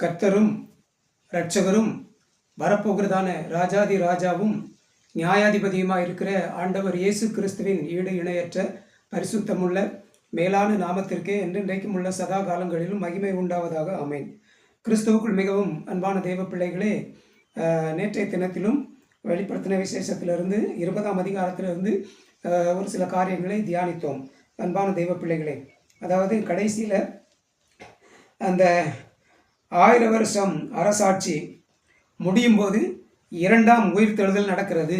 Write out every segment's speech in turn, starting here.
கர்த்தரும் இரட்சகரும் வரப்போகிறதான ராஜாதி ராஜாவும் நியாயாதிபதியுமாக இருக்கிற ஆண்டவர் இயேசு கிறிஸ்துவின் ஈடு இணையற்ற பரிசுத்தமுள்ள மேலான நாமத்திற்கே என்றென்றைக்கும் உள்ள சதா காலங்களிலும் மகிமை உண்டாவதாக ஆமென். கிறிஸ்துவுக்குள் மிகவும் அன்பான தேவ பிள்ளைகளே, நேற்றைய தினத்திலும் வெளிப்படுத்தின விசேஷத்திலிருந்து 20ஆம் அதிகாரத்திலிருந்து ஒரு சில காரியங்களை தியானித்தோம். அன்பான தெய்வ பிள்ளைகளே, அதாவது கடைசியில் அந்த 1000 வருஷம் அரசாட்சி முடியும் போது 2ஆம் உயிர்த்தெழுதல் நடக்கிறது.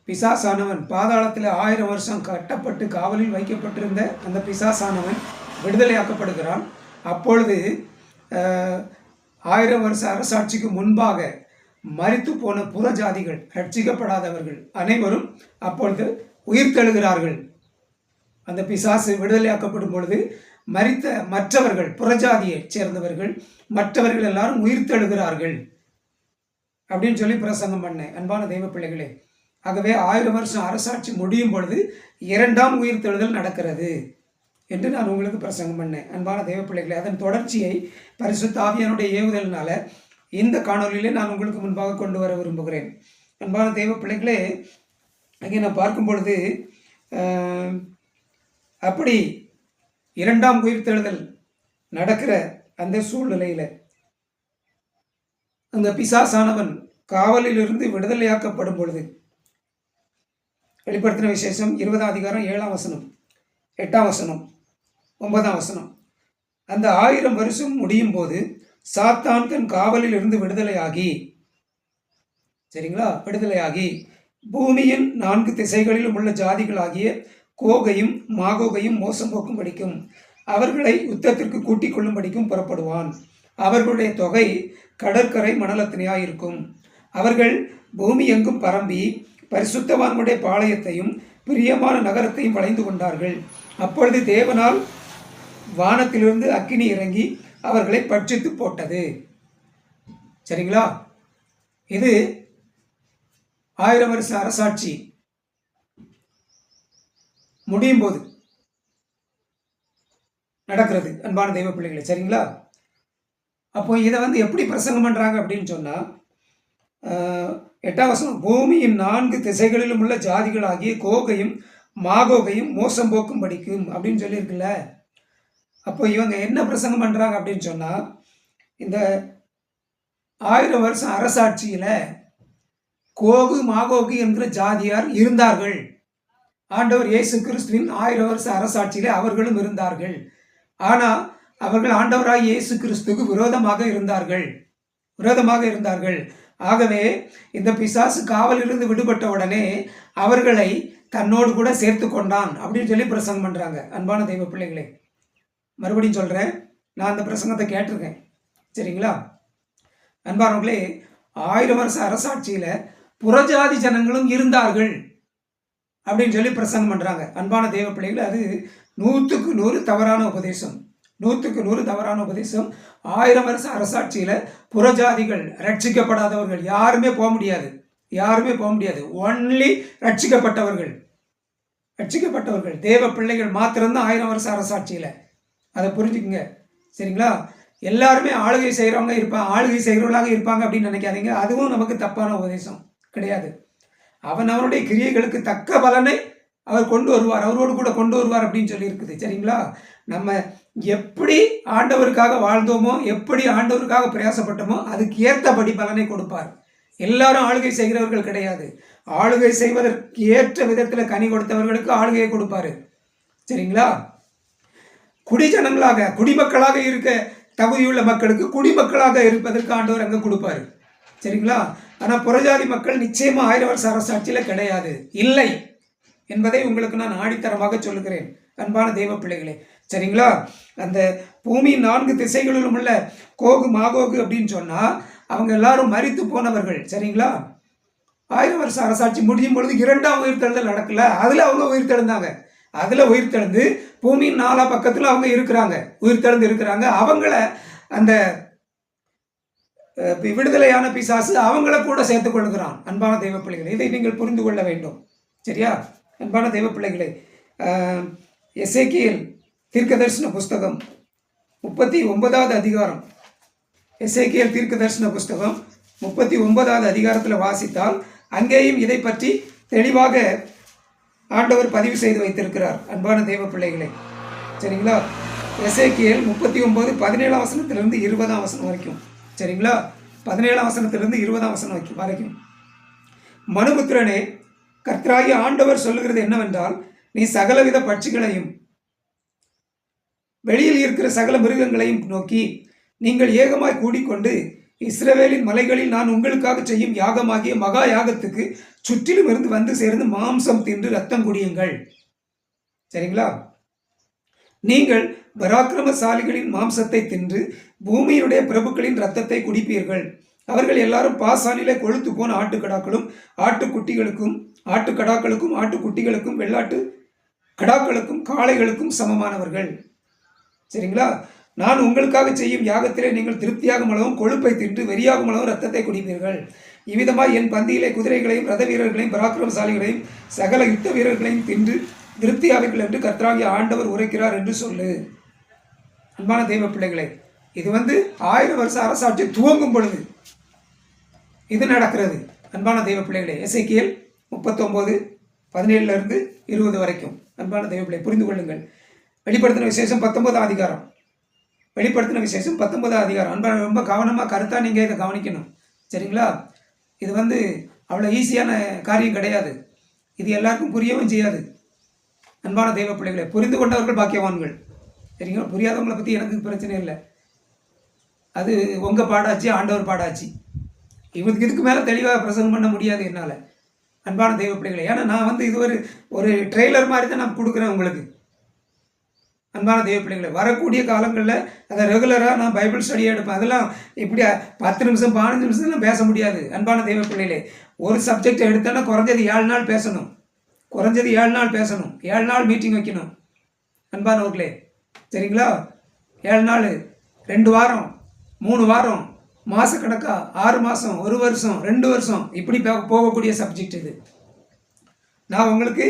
பிசாசானவன் பாதாளத்தில் 1000 வருஷம் கட்டப்பட்டு காவலில் வைக்கப்பட்டிருந்த அந்த பிசாசானவன் விடுதலையாக்கப்படுகிறான். அப்பொழுது 1000 வருஷ அரசாட்சிக்கு முன்பாக மரித்து போன புறஜாதிகள், ரட்சிக்கப்படாதவர்கள் அனைவரும் அப்பொழுது உயிர்த்தெழுகிறார்கள். அந்த பிசாசு விடுதலையாக்கப்படும் பொழுது மரித்த மற்றவர்கள், புறஜாதியை சேர்ந்தவர்கள் மற்றவர்கள் எல்லாரும் உயிர்த்தெழுகிறார்கள் அப்படின்னு சொல்லி பிரசங்கம் பண்ணேன். அன்பான தெய்வ பிள்ளைகளே, ஆகவே 1000 வருஷம் அரசாட்சி முடியும் பொழுது 2ஆம் உயிர்த்தெழுதல் நடக்கிறது என்று நான் உங்களுக்கு பிரசங்கம் பண்ணேன். அன்பான தெய்வ பிள்ளைகளே, அதன் தொடர்ச்சியை பரிசுத்த ஆவியானுடைய ஏவுதலினால இந்த காணொலியிலே நான் உங்களுக்கு முன்பாக கொண்டு வர விரும்புகிறேன். அன்பான தெய்வ பிள்ளைகளே, அங்கே நான் பார்க்கும் பொழுது அப்படி 2ஆம் உயிர்த்தெழுதல் நடக்கிற அந்த சூழ்நிலையில் அந்த பிசாசானவன் காவலிலிருந்து விடுதலையாக்கப்படும் பொழுது, வெளிப்படுத்தின விசேஷம் 20ஆம் அதிகாரம் 7ஆம் வசனம், 8ஆம் வசனம், 9ஆம் வசனம், அந்த 1000 வருஷம் முடியும் போது சாத்தான் தன் காவலில் இருந்து விடுதலையாகி, சரிங்களா, விடுதலையாகி பூமியின் 4 திசைகளிலும் உள்ள ஜாதிகளாகிய கோகையும் மாகோகையும் மோசம் போக்கும் படிக்கும் அவர்களை யுத்தத்திற்கு கூட்டிக் கொள்ளும் படிக்கும் புறப்படுவான். அவர்களுடைய தொகை கடற்கரை மணலத்தினையாயிருக்கும். அவர்கள் பூமி எங்கும் பரம்பி பரிசுத்தவான்களுடைய பாளையத்தையும் பிரியமான நகரத்தையும் வளைந்து கொண்டார்கள். அப்பொழுது தேவனால் வானத்திலிருந்து அக்கினி இறங்கி அவர்களை பட்சித்து போட்டது. சரிங்களா, இது 1000 வருஷ அரசாட்சி முடியும் போது நடக்கிறது. அன்பான தெய்வ பிள்ளைகளை, சரிங்களா. அப்போ இதை எப்படி பிரசங்கம் பண்றாங்க அப்படின்னு சொன்னா, 8ஆம் வசனம், பூமியின் 4 திசைகளிலும் உள்ள ஜாதிகளாகிய கோகையும் மாகோகையும் மோசம் போக்கும் படிக்கும் அப்படின்னு சொல்லியிருக்குல்ல. அப்போ இவங்க என்ன பிரசங்கம் பண்றாங்க அப்படின்னு சொன்னா, இந்த 1000 வருஷம் அரசாட்சியில கோகு மாகோகு என்கிற ஜாதியார் இருந்தார்கள். ஆண்டவர் இயேசு கிறிஸ்துவின் 1000 வருஷ அரசாட்சியில அவர்களும் இருந்தார்கள். ஆனா அவர்கள் ஆண்டவராய் இயேசு கிறிஸ்துக்கு விரோதமாக இருந்தார்கள். ஆகவே இந்த பிசாசு காவலிலிருந்து விடுபட்ட உடனே அவர்களை தன்னோடு கூட சேர்த்து கொண்டான் அப்படின்னு சொல்லி பிரசங்கம் பண்றாங்க. அன்பான தெய்வ பிள்ளைகளே, மறுபடியும் சொல்றேன், நான் அந்த பிரசங்கத்தை கேட்டிருக்கேன். சரிங்களா, அன்பானவர்களே, 1000 வருஷ அரசாட்சியில புறஜாதி ஜனங்களும் இருந்தார்கள் அப்படின்னு சொல்லி பிரசங்கம் பண்றாங்க. அன்பான தெய்வ பிள்ளைகள், அது 100க்கு 100 தவறான உபதேசம். 100க்கு 100 தவறான உபதேசம். 1000 வருஷ அரசாட்சியில புறஜாதிகள், ரட்சிக்கப்படாதவர்கள் யாருமே போக முடியாது. ஒன்லி ரட்சிக்கப்பட்டவர்கள் தேவ பிள்ளைகள் மாத்திரம்தான் 1000 வருஷ அரசாட்சியில. அதை புரிஞ்சுக்குங்க, சரிங்களா. எல்லாருமே ஆளுகை செய்கிறவர்களாக இருப்பாங்க அப்படின்னு நினைக்காதீங்க. அதுவும் நமக்கு தப்பான உபதேசம் கிடையாது. அவனுடைய கிரியைகளுக்கு தக்க பலனை அவர் கொண்டு வருவார், அவரோடு கூட கொண்டு வருவார் அப்படின்னு சொல்லி இருக்குது. சரிங்களா, நம்ம எப்படி ஆண்டவருக்காக வாழ்ந்தோமோ, எப்படி ஆண்டவருக்காக பிரயாசப்பட்டோமோ அதுக்கு ஏற்றபடி பலனை கொடுப்பார். எல்லாரும் ஆளுகை செய்கிறவர்கள் கிடையாது. ஆளுகை செய்வதற்கு ஏற்ற விதத்தில் கனி கொடுத்தவர்களுக்கு ஆளுகையை கொடுப்பாரு. சரிங்களா, குடிஜனங்களாக, குடிமக்களாக இருக்க தகுதியுள்ள மக்களுக்கு குடிமக்களாக இருப்பதற்கு ஆண்டவர் அங்கே கொடுப்பாரு. சரிங்களா, ஆனால் புறஜாதி மக்கள் நிச்சயமா 1000 வருஷ அரசாட்சியில கிடையாது, இல்லை என்பதை உங்களுக்கு நான் ஆணித்தரமாக சொல்லுகிறேன். அன்பான தெய்வ பிள்ளைகளே, சரிங்களா. அந்த பூமியின் 4 திசைகளிலும் உள்ள கோகு மாகோகு அப்படின்னு சொன்னா அவங்க எல்லாரும் மரித்து போனவர்கள். சரிங்களா, 1000 வருஷ அரசாட்சி முடியும் பொழுது 2ஆம் உயிர்த்தெழுதல் நடக்கல. அதுல அவங்க உயிர்த்தெழுந்தாங்க. அதுல உயிர்த்தெழுந்து பூமியின் 4 பக்கத்துல அவங்க உயிர்த்தெழுந்து இருக்கிறாங்க. அவங்கள அந்த விடுதலையான பிசாசு அவங்கள கூட சேர்த்துக் கொள்கிறான். அன்பான தெய்வ பிள்ளைகளை, இதை நீங்கள் புரிந்து கொள்ள வேண்டும். சரியா, அன்பான தெய்வ பிள்ளைகளை, எசேக்கியேல் தீர்க்கதரிசன புஸ்தகம் 39வது அதிகாரம், எசேக்கியேல் தீர்க்க தரிசன புஸ்தகம் 39வது அதிகாரத்தில் வாசித்தால் அங்கேயும் இதை பற்றி தெளிவாக ஆண்டவர் பதிவு செய்து வைத்திருக்கிறார். அன்பான தேவ பிள்ளைகளை, சரிங்களா? எசேக்கியேல் 39 17ஆம் வசனத்திலிருந்து 20ஆம் வசனம் வரைக்கும், சரிங்களா? 17ஆம் வசனத்திலிருந்து 20ஆம் வசனம் வரைக்கும். மனுபுத்திரனே, கர்த்தராகிய ஆண்டவர் சொல்லுகிறது என்னவென்றால், நீ சகலவித பட்சிகளையும் வெளியில் இருக்கிற சகல மிருகங்களையும் நோக்கி, நீங்கள் ஏகமாய் கூடிக்கொண்டு இஸ்ரவேலின் மலைகளில் நான் உங்களுக்காக செய்யும் யாகமாகிய மகா யாகத்துக்கு சுற்றிலும் இருந்து வந்து சேர்ந்து மாம்சம் தின்று ரத்தம் குடியுங்கள். சரிங்களா? நீங்கள் பராக்கிரமசாலிகளின் மாம்சத்தை தின்று பூமியினுடைய பிரபுக்களின் ரத்தத்தை குடிப்பீர்கள். அவர்கள் எல்லாரும் பாசானிலே கொழுத்து போன ஆட்டுக்கடாக்களும் ஆட்டுக்குட்டிகளுக்கும் ஆட்டுக்கடாக்களுக்கும் ஆட்டுக்குட்டிகளுக்கும் வெள்ளாட்டு கடாக்களுக்கும் காளைகளுக்கும் சமமானவர்கள். சரிங்களா? நான் உங்களுக்காக செய்யும் யாகத்திலே நீங்கள் திருப்தியாகும் அளவும் கொழுப்பை தின்று வெறியாகும் அளவும் ரத்தத்தை குடிப்பீர்கள். இவ்விதமாய் என் பந்தியிலே குதிரைகளையும் ரத வீரர்களையும் பராக்கிரமசாலிகளையும் சகல யுத்த வீரர்களையும் தின்று திருப்தியாவீர்கள் என்று கர்த்தராகிய ஆண்டவர் உரைக்கிறார் என்று சொல்லு. அன்பான தெய்வ பிள்ளைகளை, இது 1000 வருஷ அரசாட்சி துவங்கும் பொழுது இது நடக்கிறது. அன்பான தெய்வ பிள்ளைகளை, எசேக்கியேல் 39 17 20 வரைக்கும். அன்பான தெய்வ பிள்ளை, புரிந்து கொள்ளுங்கள். வெளிப்படுத்தின விசேஷம் 19ஆம் அதிகாரம், வெளிப்படுத்தின விசேஷம் 19ஆம் அதிகாரம். அன்பான, ரொம்ப கவனமாக கருத்தாக நீங்கள் இதை கவனிக்கணும். சரிங்களா? இது அவ்வளோ ஈஸியான காரியம் கிடையாது. இது எல்லாருக்கும் புரியவும் செய்யாது. அன்பான தெய்வ பிள்ளைகளை, புரிந்து கொண்டவர்கள் பாக்கியவான்கள். சரிங்களா? புரியாதவங்களை பற்றி எனக்கு பிரச்சனை இல்லை. அது உங்கள் பாடாச்சு, ஆண்டவர் பாடாச்சு. இதுக்கு மேலே தெளிவாக பிரசங்கம் பண்ண முடியாது என்னால். அன்பான தெய்வ பிள்ளைகளை, ஏன்னா நான் இது ஒரு ட்ரெய்லர் மாதிரி தான் நான் கொடுக்குறேன் உங்களுக்கு. அன்பான தெய்வ பிள்ளைகளை, வரக்கூடிய காலங்களில் அதை ரெகுலராக நான் பைபிள் ஸ்டடியாக எடுப்பேன். அதெல்லாம் இப்படி 10 நிமிஷம் 15 நிமிஷம்லாம் பேச முடியாது. அன்பான தெய்வ பிள்ளைகளே, ஒரு சப்ஜெக்ட் எடுத்தோன்னா குறைஞ்சது 7 நாள் பேசணும். குறைஞ்சது 7 நாள் பேசணும். 7 நாள் மீட்டிங் வைக்கணும். அன்பானவர்களே, சரிங்களா? 7 நாள், 2 வாரம், 3 வாரம், மாதக்கணக்கா, 6 மாதம், 1 வருஷம், 2 வருஷம், இப்படி போகக்கூடிய சப்ஜெக்ட் இது. நான் உங்களுக்கு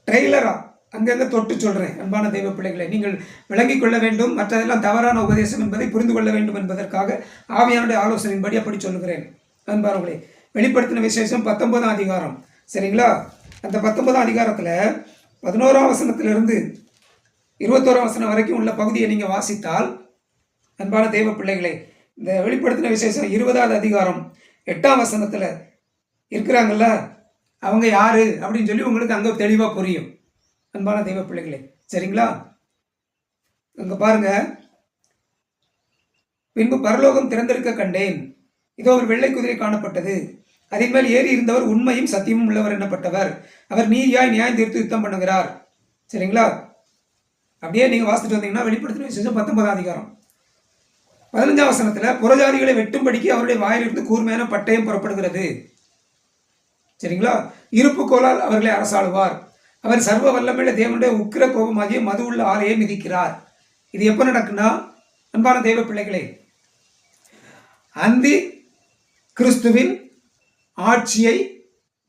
ட்ரெய்லராக அங்கங்கே தொட்டு சொல்கிறேன். அன்பான தெய்வ பிள்ளைகளை, நீங்கள் விளங்கிக் கொள்ள வேண்டும். மற்றதெல்லாம் தவறான உபதேசம் என்பதை புரிந்து கொள்ள வேண்டும் என்பதற்காக ஆவியானுடைய ஆலோசனையின்படி அப்படி சொல்லுகிறேன். அன்பானவர்களே, வெளிப்படுத்தின விசேஷம் 19ஆம் அதிகாரம், சரிங்களா? அந்த 19ஆம் அதிகாரத்தில் 11ஆம் வசனத்திலிருந்து 21ஆம் வசனம் வரைக்கும் உள்ள பகுதியை நீங்கள் வாசித்தால், அன்பான தெய்வ பிள்ளைகளை, இந்த வெளிப்படுத்தின விசேஷம் 20ஆவது அதிகாரம் 8ஆம் வசனத்தில் இருக்கிறாங்கல்ல, அவங்க யாரு அப்படின்னு சொல்லி உங்களுக்கு அங்கே தெளிவாக புரியும். அன்பான தெய்வ பிள்ளைகளே, சரிங்களா? அங்க பாருங்க, பின்பு பரலோகம் திறந்திருக்க கண்டேன். இதோ ஒரு வெள்ளை குதிரை காணப்பட்டது. அதன் மேல் ஏறி இருந்தவர் உண்மையும் சத்தியமும் உள்ளவர் என்னப்பட்டவர். அவர் நீதியாய் நியாயம் தீர்த்து யுத்தம் பண்ணுகிறார். சரிங்களா? அப்படியே நீங்க வாசிட்டு வந்தீங்கன்னா வெளிப்படுத்தின விசேஷம் 19ஆம் அதிகாரம் 15ஆம் வசனத்துல புறஜாதிகளை வெட்டும்படிக்கு அவருடைய வாயிலிருந்து கூர்மையான பட்டயம் புறப்படுகிறது. சரிங்களா? இருப்பு கோலால் அவர்களை அரசாளுவார். அவர் சர்வ வல்லமையுள்ள தேவனுடைய உக்கிர கோபமாகிய மது உள்ள ஆலையை மிதிக்கிறார். இது எப்போ நடக்குன்னா, அன்பான தெய்வ பிள்ளைகளே, அந்தி கிறிஸ்துவின் ஆட்சியை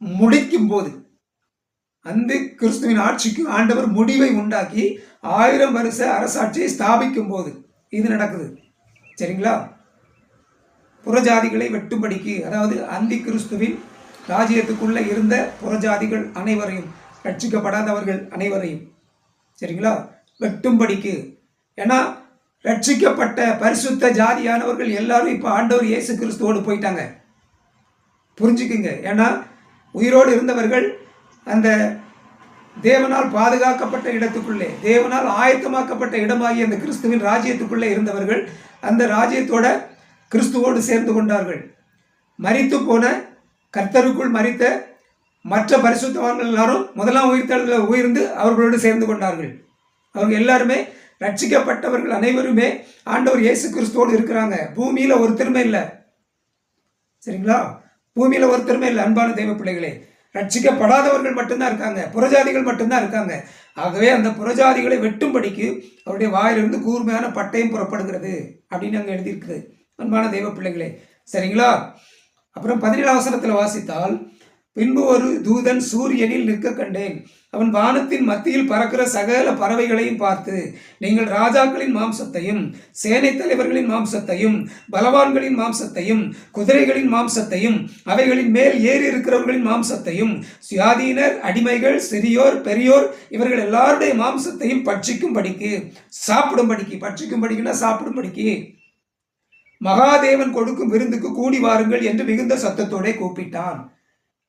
முடிக்கும் போது, அந்தி கிறிஸ்துவின் ஆட்சிக்கு ஆண்டவர் முடிவை உண்டாக்கி 1000 வருஷ அரசாட்சியை ஸ்தாபிக்கும் போது இது நடக்குது. சரிங்களா? புறஜாதிகளை வெட்டும்படிக்கு, அதாவது அந்தி கிறிஸ்துவின் ராஜ்யத்துக்குள்ள இருந்த புறஜாதிகள் அனைவரையும், ரட்சிக்கப்படாதவர்கள் அனைவரையும், சரிங்களா, வெட்டும்படிக்கு. ஏன்னா ரட்சிக்கப்பட்ட பரிசுத்த ஜாதியானவர்கள் எல்லாரும் இப்போ ஆண்டவர் இயேசு கிறிஸ்துவோடு போயிட்டாங்க. புரிஞ்சுக்குங்க. ஏன்னா உயிரோடு இருந்தவர்கள் அந்த தேவனால் பாதுகாக்கப்பட்ட இடத்துக்குள்ளே, தேவனால் ஆயத்தமாக்கப்பட்ட இடமாகிய அந்த கிறிஸ்துவின் ராஜ்யத்துக்குள்ளே இருந்தவர்கள் அந்த ராஜ்யத்தோட கிறிஸ்துவோடு சேர்ந்து கொண்டார்கள். மரித்து போன, கர்த்தருக்குள் மரித்த மற்ற பரிசுத்தவான்கள் எல்லாரும் முதலாம் உயிர்த்தெழுதலில் உயிர்ந்து அவர்களோடு சேர்ந்து கொண்டார்கள். அவங்க எல்லாருமே ரட்சிக்கப்பட்டவர்கள் அனைவருமே ஆண்டவர் இயேசு கிறிஸ்துவோடு இருக்கிறாங்க. பூமியில ஒருத்தருமே இல்லை. சரிங்களா? பூமியில ஒருத்தருமே இல்லை. அன்பான தெய்வ பிள்ளைகளே, ரட்சிக்கப்படாதவர்கள் மட்டும்தான் இருக்காங்க, புறஜாதிகள் மட்டும்தான் இருக்காங்க. ஆகவே அந்த புறஜாதிகளை வெட்டும்படிக்கு அவருடைய வாயிலிருந்து கூர்மையான பட்டயம் புறப்படுகிறது அப்படின்னு அங்கே எழுதியிருக்குது. அன்பான தெய்வ பிள்ளைகளே, சரிங்களா? அப்புறம் 17ஆம் வசனத்தில் வாசித்தால், பின்பு ஒரு தூதன் சூரியனில் நிற்க கண்டேன். அவன் வானத்தின் மத்தியில் பறக்கிற சகல பறவைகளையும் பார்த்து, நீங்கள் ராஜாக்களின் மாம்சத்தையும் சேனை தலைவர்களின் மாம்சத்தையும் பலவான்களின் மாம்சத்தையும் குதிரைகளின் மாம்சத்தையும் அவைகளின் மேல் ஏறி இருக்கிறவர்களின் மாம்சத்தையும் சுயாதீனர் அடிமைகள் சிறியோர் பெரியோர் இவர்கள் எல்லாருடைய மாம்சத்தையும் பட்சிக்கும்படிக்கு பட்சிக்கும்படிக்குன்னா சாப்பிடும்படிக்கு மகாதேவன் கொடுக்கும் விருந்துக்கு கூடி வாருங்கள் என்று மிகுந்த சத்தத்தோட கூப்பிட்டான்.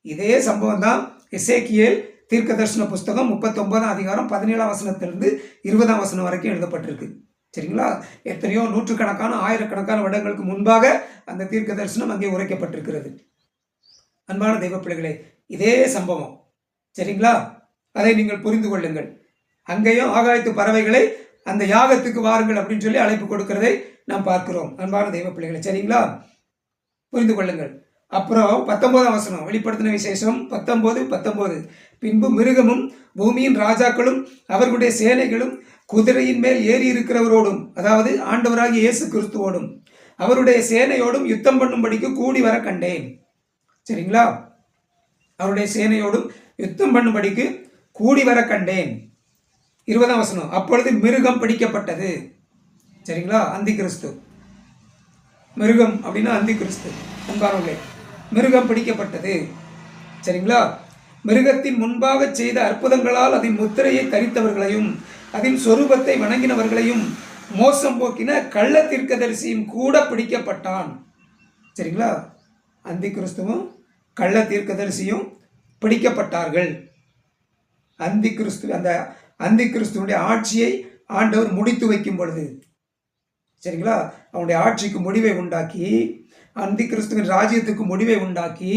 இதே சம்பவம் தான் எசேக்கியேல் தீர்க்கதரிசன புஸ்தகம் 39 அதிகாரம் 17 வசனத்திலிருந்து 20 வசனம் வரைக்கும் எழுதப்பட்டிருக்கு. சரிங்களா? எத்தனையோ நூற்றுக்கணக்கான ஆயிரக்கணக்கான வருடங்களுக்கு முன்பாக அந்த தீர்க்க தரிசனம் அங்கே உரைக்கப்பட்டிருக்கிறது. அன்பான தெய்வ பிள்ளைகளே, இதே சம்பவம். சரிங்களா? அதை நீங்கள் புரிந்து கொள்ளுங்கள். அங்கேயும் ஆகாயத்து பறவைகளை அந்த யாகத்துக்கு வாருங்கள் அப்படின்னு சொல்லி அழைப்பு கொடுக்கிறதை நாம் பார்க்கிறோம். அன்பான தெய்வ பிள்ளைகளை, சரிங்களா? புரிந்து கொள்ளுங்கள். அப்புறம் 19 வசனம், வெளிப்படுத்தின விசேஷம் 19:19. பின்பு மிருகமும் பூமியின் ராஜாக்களும் அவர்களுடைய சேனைகளும் குதிரையின் மேல் ஏறி இருக்கிறவரோடும், அதாவது ஆண்டவராகிய இயேசு கிறிஸ்துவோடும் அவருடைய சேனையோடும் யுத்தம் பண்ணும்படிக்கு கூடி வர கண்டேன். சரிங்களா? அவருடைய சேனையோடும் யுத்தம் பண்ணும்படிக்கு கூடி வர கண்டேன். 20 வசனம், அப்பொழுது மிருகம் பிடிக்கப்பட்டது. சரிங்களா? அந்தி கிறிஸ்து. மிருகம் அப்படின்னா அந்தி கிறிஸ்து. அன்பானவர்களே, மிருகம் பிடிக்கப்பட்டது. சரிங்களா? மிருகத்தின் முன்பாக செய்த அற்புதங்களால் அதன் முத்திரையை தரித்தவர்களையும் அதன் சொரூபத்தை வணங்கினவர்களையும் மோசம் போக்கின கள்ள தீர்க்கதரிசியும் கூட பிடிக்கப்பட்டான். சரிங்களா? அந்தி கிறிஸ்துவும் கள்ள தீர்க்கதரிசியும் பிடிக்கப்பட்டார்கள். அந்த அந்தி கிறிஸ்துவனுடைய ஆட்சியை ஆண்டவர் முடித்து வைக்கும் பொழுது, சரிங்களா, அவனுடைய ஆட்சிக்கு முடிவை உண்டாக்கி, அந்தி கிறிஸ்துவின் ராஜ்யத்துக்கு முடிவை உண்டாக்கி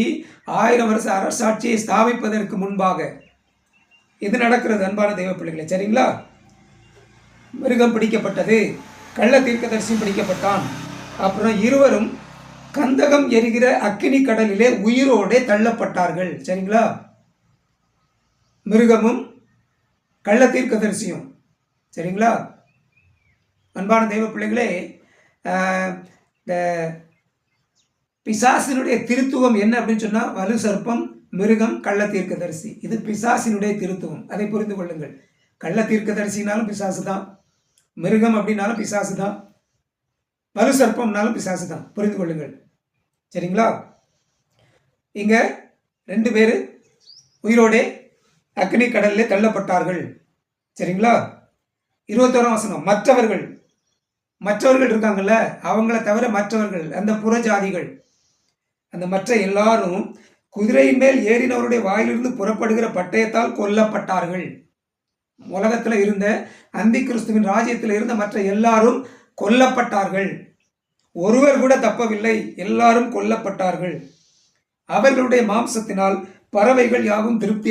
1000 வருஷ அரசாட்சியை ஸ்தாபிப்பதற்கு முன்பாக இது நடக்கிறது. அன்பான தெய்வ பிள்ளைகளே, சரிங்களா? மிருகம் பிடிக்கப்பட்டது, கள்ள தீர்க்கதரிசியும் பிடிக்கப்பட்டான். அப்புறம் இருவரும் கந்தகம் எரிகிற அக்கினி கடலிலே உயிரோடே தள்ளப்பட்டார்கள். சரிங்களா? மிருகமும் கள்ள தீர்க்கதரிசியும். சரிங்களா? அன்பான தெய்வ பிள்ளைகளே, இந்த பிசாசினுடைய திருத்துவம் என்ன அப்படின்னு சொன்னால், வலு சர்ப்பம், மிருகம், கள்ள தீர்க்கதரிசி. இது பிசாசினுடைய திருத்துவம். அதை புரிந்து கொள்ளுங்கள். கள்ள தீர்க்கதரிசினாலும் பிசாசு தான், மிருகம் அப்படின்னாலும் பிசாசு தான், வலு சர்ப்பம்னாலும் பிசாசு தான். புரிந்து கொள்ளுங்கள். சரிங்களா? இங்க 2 பேர் உயிரோடே அக்னி கடலில் தள்ளப்பட்டார்கள். சரிங்களா? 21 வசனம், மற்றவர்கள் இருக்காங்கல்ல, அவங்கள தவிர மற்றவர்கள், அந்த புறஜாதிகள், அந்த மற்ற எல்லாரும் குதிரையின் மேல் ஏறினவருடைய வாயிலிருந்து புறப்படுகிற பட்டயத்தால் கொல்லப்பட்டார்கள். உலகத்தில் இருந்த அந்தி கிறிஸ்துவின் ராஜ்யத்தில் இருந்த மற்ற எல்லாரும் கொல்லப்பட்டார்கள். ஒருவர் கூட தப்பவில்லை, எல்லாரும் கொல்லப்பட்டார்கள். அவர்களுடைய மாம்சத்தினால் பறவைகள் யாவும் திருப்தி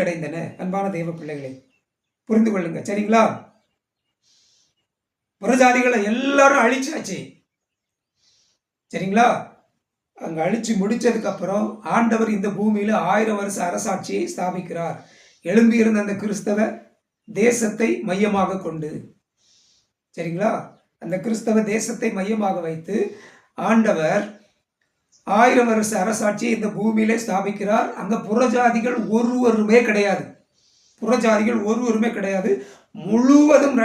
அடைந்தன. அன்பான தெய்வ பிள்ளைகளே, புரிந்து கொள்ளுங்க. சரிங்களா? புறஜாதிகளை எல்லாரும் அழிச்சாச்சு. சரிங்களா? அங்க அழிச்சு முடிச்சதுக்கு அப்புறம் ஆண்டவர் இந்த பூமியில 1000 வருஷ அரசாட்சியை ஸ்தாபிக்கிறார். எழும்பி இருந்த அந்த கிறிஸ்தவ தேசத்தை மையமாக கொண்டு. சரிங்களா? அந்த கிறிஸ்தவ தேசத்தை மையமாக வைத்து ஆண்டவர் 1000 வருஷ அரசாட்சியை இந்த பூமியிலே ஸ்தாபிக்கிறார். அங்க புறஜாதிகள் ஒருவருமே கிடையாது. முழுவதும்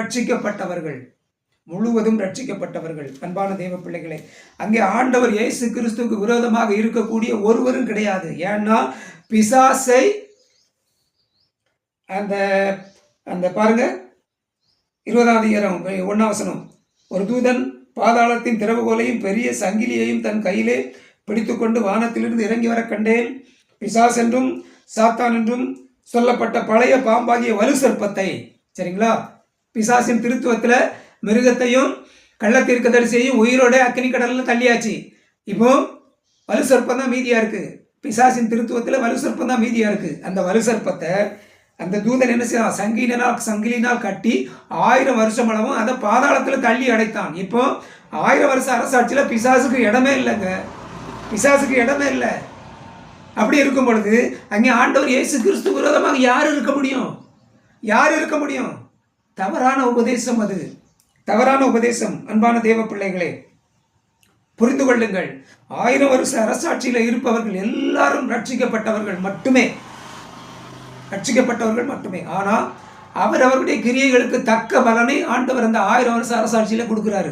ரட்சிக்கப்பட்டவர்கள். அன்பான தெய்வ பிள்ளைகளே, அங்கே ஆண்டவர் இயேசு கிறிஸ்துவுக்கு விரோதமாக இருக்கக்கூடிய ஒருவரும் கிடையாது. ஏன்னா பிசாசை அந்த பாருங்க 20 அதிகாரம் 1 வசனம், ஒரு தூதன் பாதாளத்தின் திறவுகோலையும் பெரிய சங்கிலியையும் தன் கையிலே பிடித்துக்கொண்டு வானத்திலிருந்து இறங்கி வர கண்டேன். பிசாஸ் என்றும் சாத்தான் என்றும் சொல்லப்பட்ட பழைய பாம்பாகிய வலு சர்ப்பத்தை, சரிங்களா, பிசாசின் திருத்துவத்துல மிருகத்தையும் கள்ள தீர்க்கதரிசியையும் உயிரோட அக்கினி கடல்ல தள்ளியாச்சு. இப்போ வலு சர்ப்பம் தான் மீதியா இருக்கு. பிசாசின் திருத்துவத்துல வலு சர்ப்பம் தான் மீதியா இருக்கு. அந்த வலு சர்ப்பத்தை அந்த தூதன் என்ன செய்யலாம், சங்கிலினால் கட்டி 1000 வருஷம் அளவும் அதை பாதாளத்துல தள்ளி அடைத்தான். இப்போ 1000 வருஷ அரசாட்சியில பிசாசுக்கு இடமே இல்லைங்க. பிசாசுக்கு இடமே இல்லை. அப்படி இருக்கும் பொழுது அங்கே ஆண்டவர் இயேசு கிறிஸ்து விரோதமாக யார் இருக்க முடியும்? தவறான உபதேசம். அது தவறான உபதேசம். அன்பான தேவ பிள்ளைகளே, புரிந்து கொள்ளுங்கள், 1000 வருஷ அரசாட்சியில் இருப்பவர்கள் எல்லாரும் ரட்சிக்கப்பட்டவர்கள் மட்டுமே, ரட்சிக்கப்பட்டவர்கள் மட்டுமே. ஆனால் அவருடைய கிரியைகளுக்கு தக்க பலனை ஆண்டவர் அந்த 1000 வருஷ அரசாட்சியில் கொடுக்குறாரு.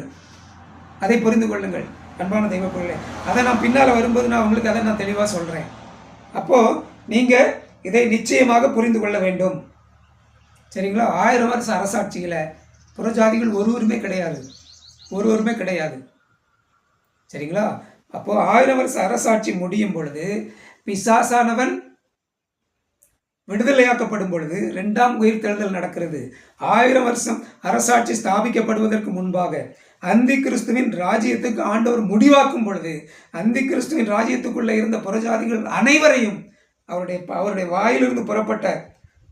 அதை புரிந்து கொள்ளுங்கள் அன்பான தெய்வ பிள்ளைகளே. அதை நான் பின்னால் வரும்போது நான் உங்களுக்கு அதை நான் தெளிவாக சொல்கிறேன். அப்போது நீங்கள் இதை நிச்சயமாக புரிந்து கொள்ள வேண்டும். சரிங்களா? 1000 வருஷ அரசாட்சியில் புறஜாதிகள் ஒருவருமே கிடையாது, ஒருவருமே கிடையாது. சரிங்களா? அப்போது 1000 வருஷ அரசாட்சி முடியும் பொழுது பிசாசானவன் விடுதலையாக்கப்படும் பொழுது 2ஆம் உயிர்த்தெழுதல் நடக்கிறது. 1000 வருஷம் அரசாட்சி ஸ்தாபிக்கப்படுவதற்கு முன்பாக அந்தி கிறிஸ்துவின் ராஜ்யத்துக்கு ஆண்டவர் முடிவாக்கும் பொழுது அந்தி கிறிஸ்துவின் ராஜ்யத்துக்குள்ளே இருந்த புறஜாதிகள் அனைவரையும் அவருடைய வாயிலிருந்து புறப்பட்ட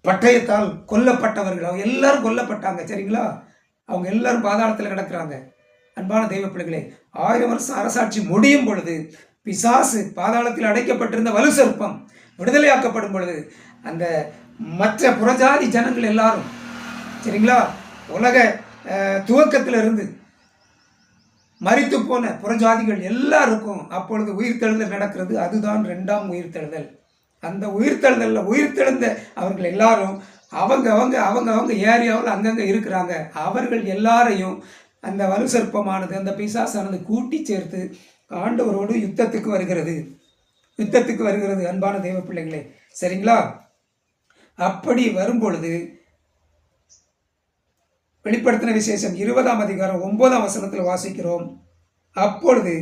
பட்டயத்தால் கொல்லப்பட்டவர்கள், அவங்க எல்லாரும் கொல்லப்பட்டாங்க. சரிங்களா? அவங்க எல்லாரும் பாதாளத்தில் கிடக்கிறாங்க. அன்பான தெய்வ பிள்ளைகளே, 1000 வருஷம் அரசாட்சி முடியும் பொழுது பிசாசு பாதாளத்தில் அடைக்கப்பட்டிருந்த வலு சர்ப்பம் விடுதலையாக்கப்படும் பொழுது அந்த மற்ற புறஜாதி ஜனங்கள் எல்லாரும், சரிங்களா, உலக துவக்கத்திலிருந்து மரித்து போன புறஜாதிகள் எல்லாருக்கும் அப்பொழுது உயிர்த்தெழுதல் நடக்கிறது. அதுதான் 2ஆம் உயிர்த்தெழுதல். அந்த உயிர்த்தெழுந்த அவர்கள் எல்லாரும் அவங்க ஏரியாவில் அங்கங்கே இருக்கிறாங்க. அவர்கள் எல்லாரையும் அந்த வலு சர்ப்பமானது, அந்த பிசாசானது கூட்டி சேர்த்து ஆண்டவரோடு யுத்தத்துக்கு வருகிறது அன்பான தெய்வ பிள்ளைகளே. சரிங்களா? அப்படி வரும்பொழுது வெளிப்படுத்தின விசேஷம் 20ஆம் அதிகாரம் 9ஆம் வசனத்தில் வாசிக்கிறோம். அப்பொழுது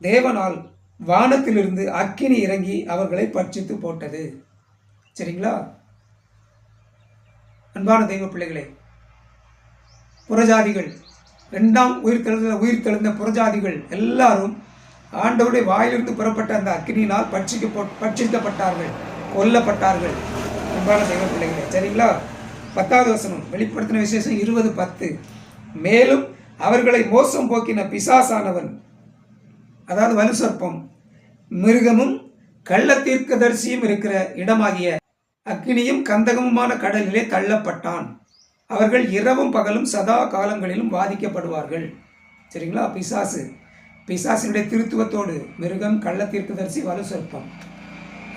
தேவனால் வானத்திலிருந்து அக்கினி இறங்கி அவர்களை பட்சித்து போட்டது. சரிங்களா? அன்பான தெய்வ பிள்ளைகளே, புறஜாதிகள் 2ஆம் உயிர்த்தெழுந்த புறஜாதிகள் எல்லாரும் ஆண்டவருடைய வாயிலிருந்து புறப்பட்ட அந்த அக்கினியினால் பட்சிக்கப்பட்டார்கள், கொல்லப்பட்டார்கள். அன்பான தெய்வ பிள்ளைகளே, சரிங்களா? 10வது வசனம் வெளிப்படுத்தின விசேஷம் 20:10. மேலும் அவர்களை மோசம் போக்கின பிசாசானவன், அதாவது வலு சர்ப்பம், மிருகமும் கள்ளத்தீர்க்கதரிசியும் இருக்கிற இடமாகிய அக்கினியும் கந்தகமுமான கடலிலே தள்ளப்பட்டான். அவர்கள் இரவும் பகலும் சதா காலங்களிலும் வாதிக்கப்படுவார்கள். சரிங்களா? பிசாசினுடைய திருத்துவத்தோடு மிருகம், கள்ளத்தீர்க்கதரிசி, வலு சர்ப்பம்,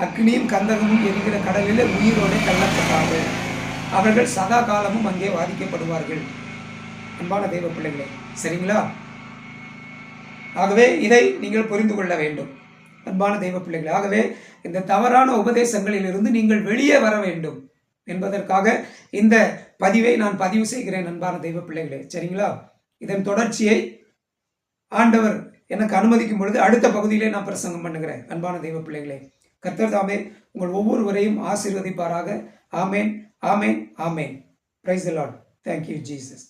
அக்னியும் கந்தகமும் எரிகிற கடலிலே உயிரோடு தள்ளப்பட்டார்கள். அவர்கள் சதா காலமும் அங்கே வாதிக்கப்படுவார்கள். அன்பான தெய்வ பிள்ளைகளே, சரிங்களா? ஆகவே இதை நீங்கள் புரிந்து கொள்ள வேண்டும் அன்பான தெய்வ பிள்ளைகளே. ஆகவே இந்த தவறான உபதேசங்களிலிருந்து நீங்கள் வெளியே வர வேண்டும் என்பதற்காக இந்த பதிவை நான் பதிவு செய்கிறேன் அன்பான தெய்வ பிள்ளைகளே. சரிங்களா? இதன் தொடர்ச்சியை ஆண்டவர் எனக்கு அனுமதிக்கும் பொழுது அடுத்த பகுதியிலே நான் பிரசங்கம் பண்ணுகிறேன் அன்பான தெய்வ பிள்ளைகளே. கர்த்தர் தாமே உங்கள் ஒவ்வொருவரையும் ஆசீர்வதிப்பாராக. ஆமேன், ஆமேன், ஆமேன். Praise the lord. Thank you Jesus.